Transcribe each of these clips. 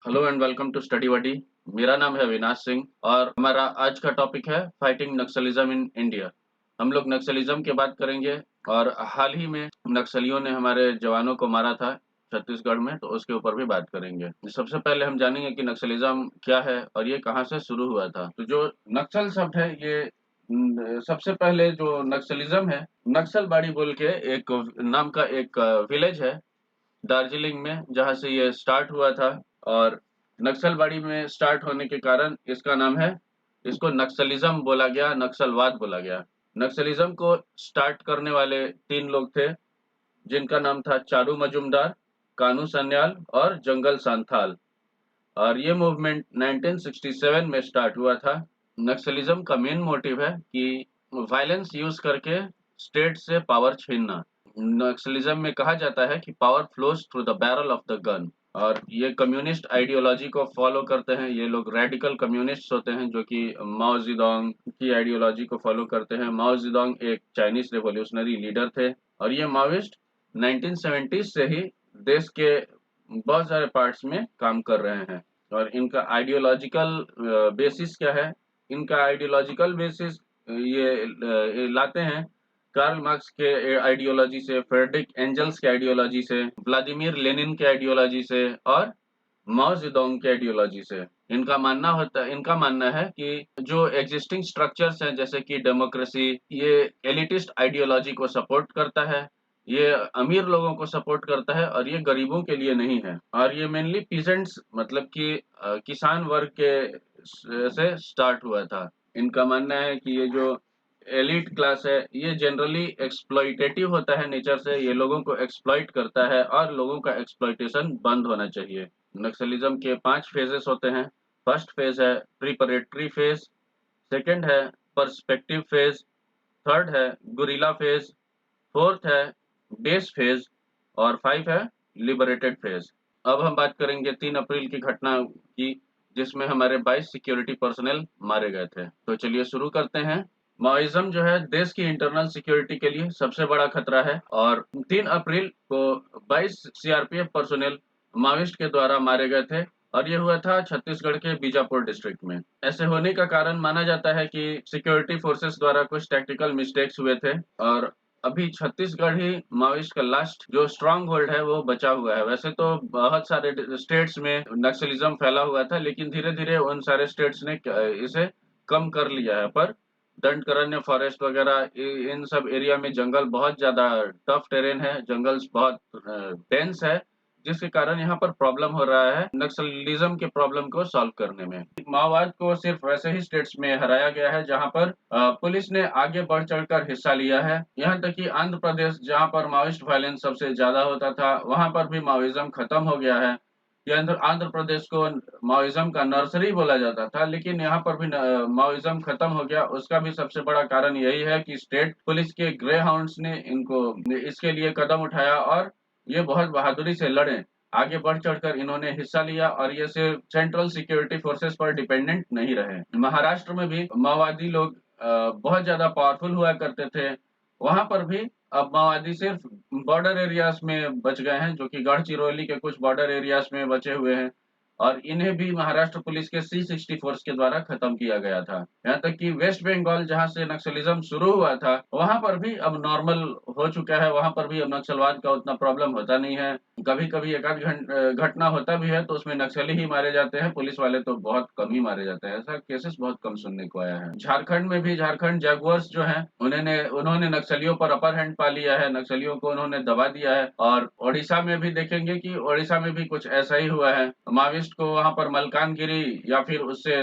Hello and welcome to Study Buddy. मेरा नाम है अविनाश सिंह और हमारा आज का टॉपिक है फाइटिंग नक्सलिज्म इन इंडिया। हम लोग नक्सलिज्म की बात करेंगे और हाल ही में नक्सलियों ने हमारे जवानों को मारा था छत्तीसगढ़ में, तो उसके ऊपर भी बात करेंगे। सबसे पहले हम जानेंगे कि नक्सलिज्म क्या है और ये कहाँ से शुरू हुआ था। तो जो नक्सल शब्द है ये सबसे पहले जो नक्सलिज्म है, नक्सलबाड़ी बोल के एक नाम का एक विलेज है दार्जिलिंग में, जहाँ से ये स्टार्ट हुआ था। और नक्सलबाड़ी में स्टार्ट होने के कारण इसका नाम है, इसको नक्सलिज्म बोला गया, नक्सलवाद बोला गया। नक्सलिज्म को स्टार्ट करने वाले 3 लोग थे, जिनका नाम था चारू मजुमदार, कानू सन्याल और जंगल सांथाल। और ये मूवमेंट 1967 में स्टार्ट हुआ था। नक्सलिज्म का मेन मोटिव है कि वायलेंस यूज करके स्टेट से पावर छीनना। नक्सलिज्म में कहा जाता है कि power flows through the barrel of the gun. और ये कम्युनिस्ट आइडियोलॉजी को फॉलो करते हैं। ये लोग रेडिकल कम्युनिस्ट होते हैं जो कि माओ जेडोंग की आइडियोलॉजी को फॉलो करते हैं। माओ जेडोंग एक चाइनीज रेवोल्यूशनरी लीडर थे और ये माओइस्ट 1970s से ही देश के बहुत सारे पार्ट्स में काम कर रहे हैं। और इनका आइडियोलॉजिकल बेसिस क्या है? इनका आइडियोलॉजिकल बेसिस ये लाते हैं कार्ल मार्क्स के आइडियोलॉजी से, फ्रेडरिक एंजल्स के आइडियोलॉजी से, व्लादिमीर लेनिन के आइडियोलॉजी से और माओ जेडोंग के आइडियोलॉजी से। इनका मानना है कि जो एग्जिस्टिंग स्ट्रक्चर्स हैं जैसे कि डेमोक्रेसी, ये एलिटिस्ट आइडियोलॉजी को सपोर्ट करता है, ये अमीर लोगों को सपोर्ट करता है और ये गरीबों के लिए नहीं है। और ये मेनली पीजेंट्स मतलब कि किसान वर्ग के से स्टार्ट हुआ था। इनका मानना है कि ये जो एलीट क्लास है ये जनरली एक्सप्लॉइटेटिव होता है नेचर से, ये लोगों को एक्सप्लॉइट करता है और लोगों का एक्सप्लॉइटेशन बंद होना चाहिए। नक्सलिज्म के 5 फेजेस होते हैं। फर्स्ट फेज है प्रिपरेटरी फेज, सेकंड है पर्सपेक्टिव फेज, थर्ड है गुरिल्ला फेज, फोर्थ है बेस फेज और 5 है लिबरेटेड फेज। अब हम बात करेंगे 3 अप्रैल की घटना की, जिसमें हमारे 22 सिक्योरिटी पर्सनल मारे गए थे। तो चलिए शुरू करते हैं। माओइज्म जो है देश की इंटरनल सिक्योरिटी के लिए सबसे बड़ा खतरा है और 3 अप्रैल को 22 सीआरपीएफ पर्सनल माओइस्ट के द्वारा मारे गए थे और ये हुआ था छत्तीसगढ़ के बीजापुर डिस्ट्रिक्ट में। ऐसे होने का कारण माना जाता है कि सिक्योरिटी फोर्सेस द्वारा कुछ टैक्टिकल मिस्टेक्स हुए थे और अभी छत्तीसगढ़ ही माओइस्ट का लास्ट जो स्ट्रांग होल्ड है वो बचा हुआ है। वैसे तो बहुत सारे स्टेट्स में नक्सलिज्म फैला हुआ था, लेकिन धीरे धीरे उन सारे स्टेट्स ने इसे कम कर लिया है। पर दंडकारण्य फॉरेस्ट वगैरह इन सब एरिया में जंगल बहुत ज्यादा टफ टेरेन है, जंगल्स बहुत डेंस है, जिसके कारण यहाँ पर प्रॉब्लम हो रहा है नक्सलिज्म के प्रॉब्लम को सॉल्व करने में। माओवाद को सिर्फ वैसे ही स्टेट्स में हराया गया है जहाँ पर पुलिस ने आगे बढ़ चढ़कर हिस्सा लिया है। यहाँ तक कि आंध्र प्रदेश, जहाँ पर माओइस्ट वायलेंस सबसे ज्यादा होता था, वहाँ पर भी माओइज्म खत्म हो गया है। ये आंध्र प्रदेश को माओइज्म का नर्सरी बोला जाता था, लेकिन यहाँ पर भी माओइज्म खत्म हो गया। उसका भी सबसे बड़ा कारण यही है कि स्टेट पुलिस के ग्रे हाउंड्स ने इनको इसके लिए कदम उठाया और ये बहुत बहादुरी से लड़े, आगे बढ़ चढ़कर इन्होंने हिस्सा लिया और ये सिर्फ सेंट्रल सिक्योरिटी फोर्सेस पर डिपेंडेंट नहीं रहे। महाराष्ट्र में भी माओवादी लोग बहुत ज्यादा पावरफुल हुआ करते थे। वहां पर भी अब माओवादी सिर्फ बॉर्डर एरियाज में बच गए हैं, जो कि गढ़चिरौली के कुछ बॉर्डर एरियाज में बचे हुए हैं और इन्हें भी महाराष्ट्र पुलिस के C-64 के द्वारा खत्म किया गया था। यहाँ तक कि वेस्ट बंगाल, जहाँ से नक्सलिज्म शुरू हुआ था, वहां पर भी अब नॉर्मल हो चुका है। वहां पर भी अब नक्सलवाद का उतना प्रॉब्लम होता नहीं है। कभी कभी एक आध घटना होता भी है तो उसमें नक्सली ही मारे जाते हैं, पुलिस वाले तो बहुत कम ही मारे जाते हैं। ऐसा केसेस बहुत कम सुनने को आया है। झारखंड में भी झारखंड जगुअर्स जो है उन्होंने नक्सलियों पर अपर हैंड पा लिया है, नक्सलियों को उन्होंने दबा दिया है। और ओडिशा में भी देखेंगे कि ओडिशा में भी कुछ ऐसा ही हुआ है। माविस्ट को वहां पर मलकानगिरी या फिर उससे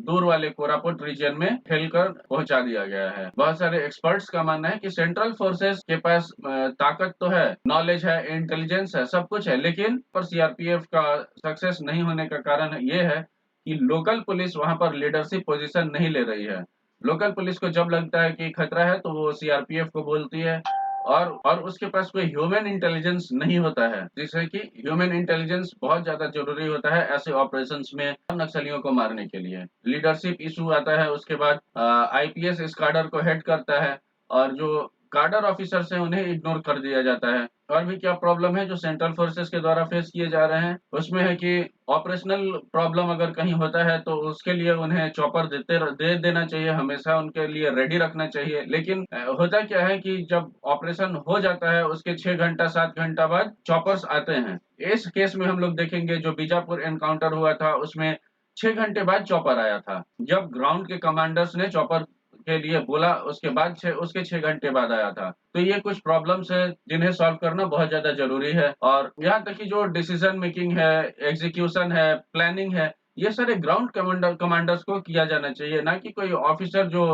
दूर वाले कोरापुट रीजन में ठेलकर पहुंचा दिया गया है। बहुत सारे एक्सपर्ट्स का मानना है कि सेंट्रल फोर्सेस के पास ताकत तो है, नॉलेज है, इंटेलिजेंस है, सब कुछ है, लेकिन पर सीआरपीएफ का सक्सेस नहीं होने का कारण ये है कि लोकल पुलिस वहां पर लीडरशिप पोजीशन नहीं ले रही है। लोकल पुलिस को जब लगता है कि खतरा है तो वो सीआरपीएफ को बोलती है और उसके पास कोई ह्यूमन इंटेलिजेंस नहीं होता है, जिससे कि ह्यूमन इंटेलिजेंस बहुत ज्यादा जरूरी होता है ऐसे ऑपरेशंस में नक्सलियों को मारने के लिए। लीडरशिप इशू आता है, उसके बाद आईपीएस इस कार्डर को हेड करता है और जो कार्डर ऑफिसर्स हैं उन्हें इग्नोर कर दिया जाता है। और भी क्या प्रॉब्लम है जो सेंट्रल फोर्सेस के द्वारा फेस किए जा रहे हैं, उसमें है कि ऑपरेशनल प्रॉब्लम अगर कहीं होता है तो उसके लिए उन्हें चॉपर दे देना चाहिए, हमेशा उनके लिए रेडी रखना चाहिए। लेकिन होता क्या है कि जब ऑपरेशन हो जाता है उसके 6 घंटा 7 घंटा बाद चॉपर्स आते हैं। इस केस में हम लोग देखेंगे जो बीजापुर एनकाउंटर हुआ था उसमें 6 घंटे बाद चॉपर आया था। जब ग्राउंड के कमांडर्स ने चॉपर के लिए बोला उसके बाद उसके 6 घंटे बाद आया था। तो ये कुछ प्रॉब्लम्स हैं जिन्हें सॉल्व करना बहुत ज़्यादा ज़रूरी है। और यहाँ तक कि जो डिसीजन मेकिंग है, एग्जीक्यूशन है, प्लानिंग है, ये सारे ग्राउंड कमांडर्स को किया जाना चाहिए, ना कि कोई ऑफिसर जो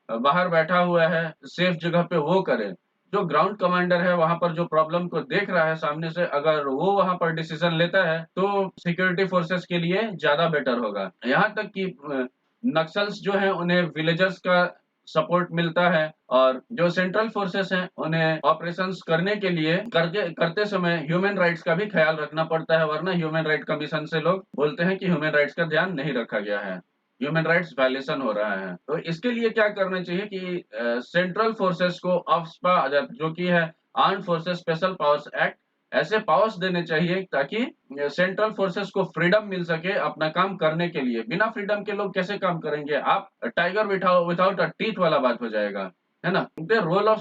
बाहर बैठा हुआ है सेफ जगह पे वो करे। जो ग्राउंड कमांडर है वहाँ पर जो प्रॉब्लम को देख रहा है सामने से, अगर वो वहाँ पर डिसीजन लेता है तो सिक्योरिटी फोर्सेस के लिए ज़्यादा बेटर होगा। यहाँ तक कि नक्सल्स जो हैं उन्हें विलेजर्स का सपोर्ट मिलता है और जो सेंट्रल फोर्सेस हैं उन्हें ऑपरेशंस करने के लिए करते समय ह्यूमन राइट्स का भी ख्याल रखना पड़ता है, वरना ह्यूमन राइट कमीशन से लोग बोलते हैं कि ह्यूमन राइट्स का ध्यान नहीं रखा गया है, ह्यूमन राइट्स वायलेशन हो रहा है। तो इसके लिए क्या करना चाहिए कि सेंट्रल फोर्सेस को ऑफस्पा जो कि है armed forces special powers act, ऐसे पावर्स देने चाहिए ताकि सेंट्रल फोर्सेस को फ्रीडम मिल सके अपना काम करने के लिए। बिना फ्रीडम के लोग कैसे काम करेंगे? आप टाइगर विथआउट अ टीथ वाला बात हो जाएगा, है ना? The role of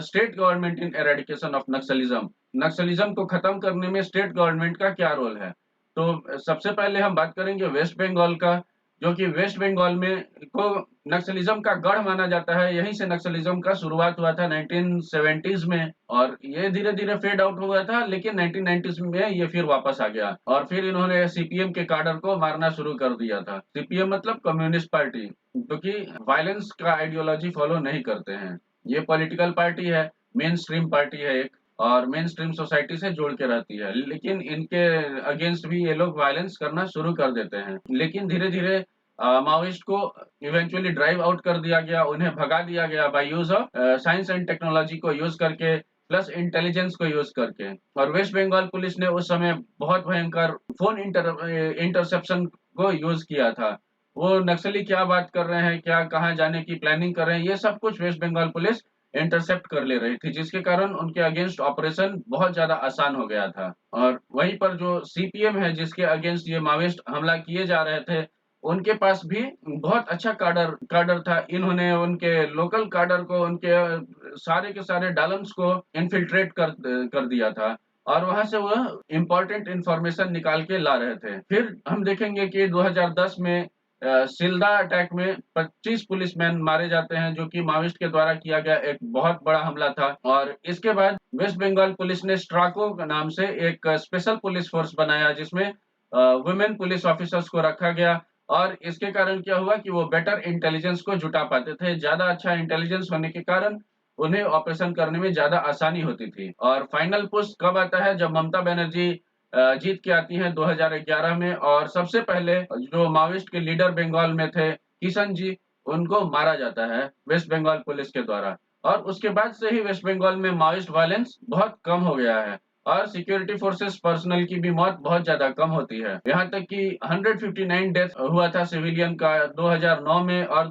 state government in eradication of naxalism, naxalism को खत्म करने में स्टेट गवर्नमेंट का क्या रोल है? तो सबसे पहले हम बात करेंगे वेस्ट बंगाल का, जो कि वेस्ट बंगाल में को नक्सलिज्म का गढ़ माना जाता है। यहीं से नक्सलिज्म का शुरुआत हुआ था 1970s में, और ये धीरे-धीरे फेड आउट हुआ था, लेकिन 1990s में ये फिर वापस आ गया और फिर इन्होंने सीपीएम के कैडर को मारना शुरू कर दिया था। सीपीएम मतलब कम्युनिस्ट पार्टी, जो कि वायलेंस का आइडियोलॉजी फॉलो नहीं करते हैं। ये पॉलिटिकल पार्टी है, मेन स्ट्रीम पार्टी है एक, और मेन स्ट्रीम सोसाइटी से जुड़ के रहती है, लेकिन इनके अगेंस्ट भी ये लोग वायलेंस करना शुरू कर देते हैं। लेकिन धीरे-धीरे माओइस्ट को इवेंचुअली ड्राइव आउट कर दिया गया, उन्हें भगा दिया गया by use of science and technology को यूज करके, प्लस इंटेलिजेंस को यूज करके। और वेस्ट बंगाल पुलिस ने उस समय बहुत भयंकर फोन इंटरसेप्शन को यूज किया था। वो नक्सली क्या बात कर रहे हैं, क्या कहाँ जाने की प्लानिंग कर रहे हैं, ये सब कुछ वेस्ट बंगाल पुलिस इंटरसेप्ट कर ले रही थी, जिसके कारण उनके अगेंस्ट ऑपरेशन बहुत ज्यादा आसान हो गया था। और वहीं पर जो सीपीएम है जिसके अगेंस्ट ये माओइस्ट हमला किए जा रहे थे, उनके पास भी बहुत अच्छा काडर था। इन्होंने उनके लोकल काडर को, उनके सारे के सारे डालम्स को इन्फिल्ट्रेट कर दिया था और वहां से वह इम्पोर्टेंट इंफॉर्मेशन निकाल के ला रहे थे। फिर हम देखेंगे कि 2010 में सिल्दा अटैक में 25 पुलिसमैन मारे जाते हैं, जो कि माओइस्ट के द्वारा किया गया एक बहुत बड़ा हमला था। और इसके बाद वेस्ट बंगाल पुलिस ने स्ट्राको नाम से एक स्पेशल पुलिस फोर्स बनाया, जिसमें वुमेन पुलिस ऑफिसर्स को रखा गया। और इसके कारण क्या हुआ कि वो बेटर इंटेलिजेंस को जुटा पाते थे। ज़्यादा अच्छा इंटेलिजेंस होने के कारण उन्हें ऑपरेशन करने में ज़्यादा आसानी होती थी। और फाइनल पुश कब आता है? जब ममता बनर्जी जीत के आती हैं 2011 में, और सबसे पहले जो माओइस्ट के लीडर बंगाल में थे किशन जी, उनको मारा जाता है वेस्ट बंगाल पुलिस के द्वारा। और उसके बाद से ही वेस्ट बंगाल में माओइस्ट वायलेंस बहुत कम हो गया है और सिक्योरिटी फोर्सेस पर्सनल की भी मौत बहुत ज्यादा कम होती है। यहाँ तक कि 159 डेथ हुआ था सिविलियन का 2009 में, और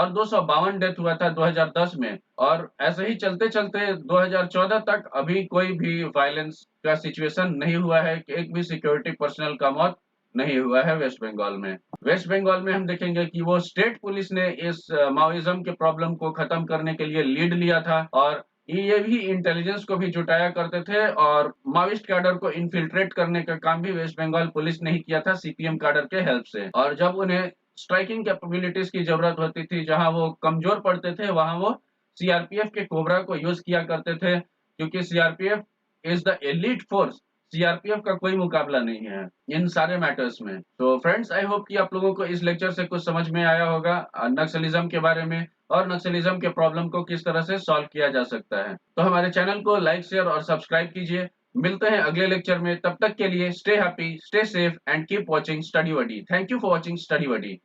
252 डेथ हुआ था 2010 में। और ऐसे ही चलते चलते 2014 तक अभी कोई भी वायलेंस का सिचुएशन नहीं हुआ है कि एक भी सिक्योरिटी पर्सनल का मौत नहीं हुआ है वेस्ट बंगाल में। वेस्ट बंगाल में हम देखेंगे कि वो स्टेट पुलिस ने इस माओइज्म के प्रॉब्लम को खत्म करने के लिए लीड लिया था, और ये भी इंटेलिजेंस को भी जुटाया करते थे, और माओइस्ट कैडर को इन्फिल्ट्रेट करने का काम भी वेस्ट बंगाल पुलिस ने ही किया था सीपीएम कैडर के हेल्प से। और जब उन्हें स्ट्राइकिंग कैपेबिलिटीज की जरूरत होती थी, जहां वो कमजोर पड़ते थे, वहां वो सीआरपीएफ के कोबरा को यूज किया करते थे, क्योंकि CRPF is the elite force. CRPF का कोई मुकाबला नहीं है इन सारे मैटर्स में। तो फ्रेंड्स, आई होप कि आप लोगों को इस लेक्चर से कुछ समझ में आया होगा नक्सलिज्म के बारे में, और नक्सलिज्म के प्रॉब्लम को किस तरह से सॉल्व किया जा सकता है। तो हमारे चैनल को लाइक, शेयर और सब्सक्राइब कीजिए। मिलते हैं अगले लेक्चर में, तब तक के लिए stay happy, stay safe and keep watching study buddy. Thank you for watching study buddy.